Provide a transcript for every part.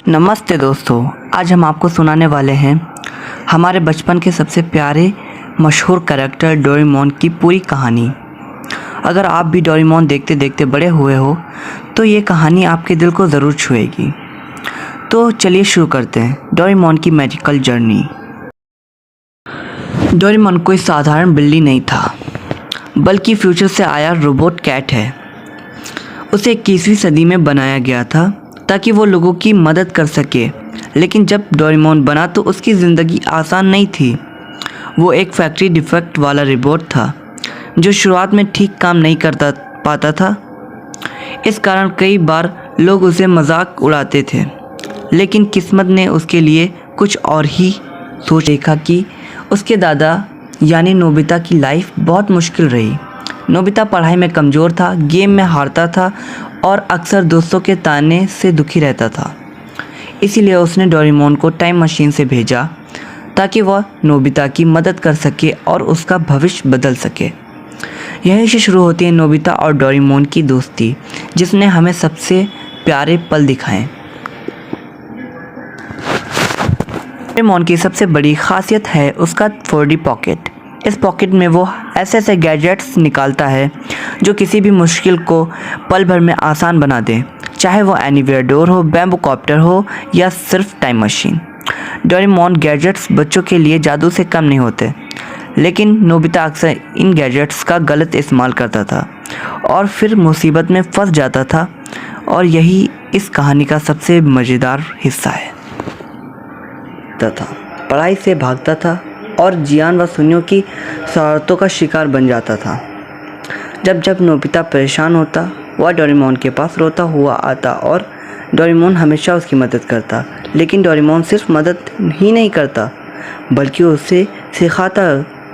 नमस्ते दोस्तों, आज हम आपको सुनाने वाले हैं हमारे बचपन के सबसे प्यारे मशहूर कैरेक्टर डोरेमोन की पूरी कहानी। अगर आप भी डोरेमोन देखते देखते बड़े हुए हो तो ये कहानी आपके दिल को ज़रूर छुएगी। तो चलिए शुरू करते हैं डोरेमोन की मैजिकल जर्नी। डोरेमोन कोई साधारण बिल्ली नहीं था, बल्कि फ्यूचर से आया रोबोट कैट है। उसे 21वीं सदी में बनाया गया था ताकि वो लोगों की मदद कर सके, लेकिन जब डोरेमोन बना तो उसकी ज़िंदगी आसान नहीं थी। वो एक फैक्ट्री डिफेक्ट वाला रोबोट था जो शुरुआत में ठीक काम नहीं करता पाता था। इस कारण कई बार लोग उसे मजाक उड़ाते थे, लेकिन किस्मत ने उसके लिए कुछ और ही सोच देखा कि उसके दादा यानी नोबिता की लाइफ बहुत मुश्किल रही। नोबिता पढ़ाई में कमज़ोर था, गेम में हारता था और अक्सर दोस्तों के ताने से दुखी रहता था। इसीलिए उसने डोरेमोन को टाइम मशीन से भेजा ताकि वह नोबिता की मदद कर सके और उसका भविष्य बदल सके। यहीं से शुरू होती है नोबिता और डोरेमोन की दोस्ती, जिसने हमें सबसे प्यारे पल दिखाए। डोरेमोन की सबसे बड़ी खासियत है उसका 4D पॉकेट। इस पॉकेट में वो ऐसे ऐसे गैजेट्स निकालता है जो किसी भी मुश्किल को पल भर में आसान बना दे, चाहे वो एनीवेयर डोर हो, बैम्बू कॉप्टर हो या सिर्फ टाइम मशीन। डोरेमोन गैजेट्स बच्चों के लिए जादू से कम नहीं होते, लेकिन नोबिता अक्सर इन गैजेट्स का गलत इस्तेमाल करता था और फिर मुसीबत में फंस जाता था, और यही इस कहानी का सबसे मज़ेदार हिस्सा है। तथा पढ़ाई से भागता था और जियान व सुनियों की शरारतों का शिकार बन जाता था। जब जब नोबिता परेशान होता, वह डोरेमोन के पास रोता हुआ आता और डोरेमोन हमेशा उसकी मदद करता। लेकिन डोरेमोन सिर्फ मदद ही नहीं करता, बल्कि उसे सिखाता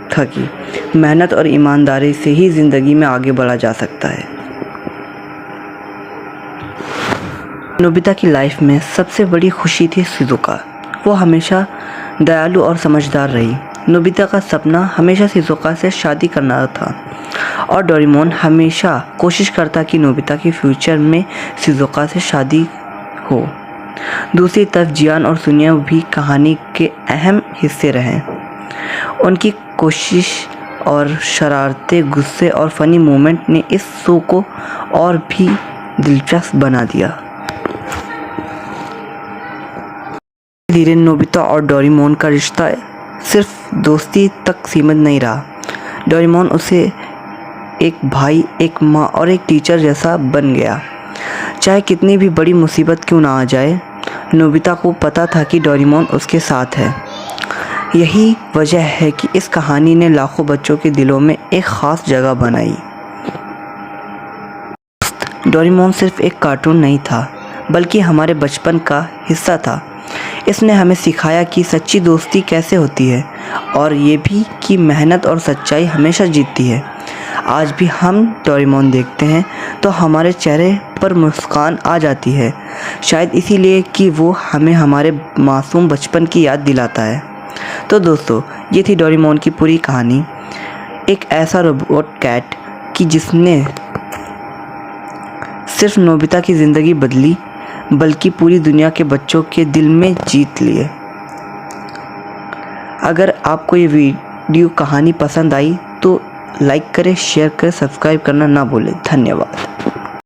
था कि मेहनत और ईमानदारी से ही ज़िंदगी में आगे बढ़ा जा सकता है। नोबिता की लाइफ में सबसे बड़ी खुशी थी शिज़ुका। वो हमेशा दयालु और समझदार रही। नोबिता का सपना हमेशा शिज़ुका से शादी करना था और डोरेमोन हमेशा कोशिश करता कि नोबिता की फ्यूचर में शिज़ुका से शादी हो। दूसरी तरफ जियान और सुनिया भी कहानी के अहम हिस्से रहे। उनकी कोशिश और शरारतें, गुस्से और फनी मोमेंट ने इस शो को और भी दिलचस्प बना दिया। धीरे नोबिता और डोरेमोन का रिश्ता सिर्फ दोस्ती तक सीमित नहीं रहा। डोरेमोन उसे एक भाई, एक माँ और एक टीचर जैसा बन गया। चाहे कितनी भी बड़ी मुसीबत क्यों ना आ जाए, नोबिता को पता था कि डोरेमोन उसके साथ है। यही वजह है कि इस कहानी ने लाखों बच्चों के दिलों में एक ख़ास जगह बनाई। डोरेमोन सिर्फ एक कार्टून नहीं था, बल्कि हमारे बचपन का हिस्सा था। इसने हमें सिखाया कि सच्ची दोस्ती कैसे होती है, और ये भी कि मेहनत और सच्चाई हमेशा जीतती है। आज भी हम डोरेमोन देखते हैं तो हमारे चेहरे पर मुस्कान आ जाती है, शायद इसीलिए कि वो हमें हमारे मासूम बचपन की याद दिलाता है। तो दोस्तों, ये थी डोरेमोन की पूरी कहानी, एक ऐसा रोबोट कैट कि जिसने सिर्फ नोबिता की ज़िंदगी बदली, बल्कि पूरी दुनिया के बच्चों के दिल में जीत लिए। अगर आपको ये वीडियो कहानी पसंद आई तो लाइक करें, शेयर करें, सब्सक्राइब करना ना भूलें। धन्यवाद।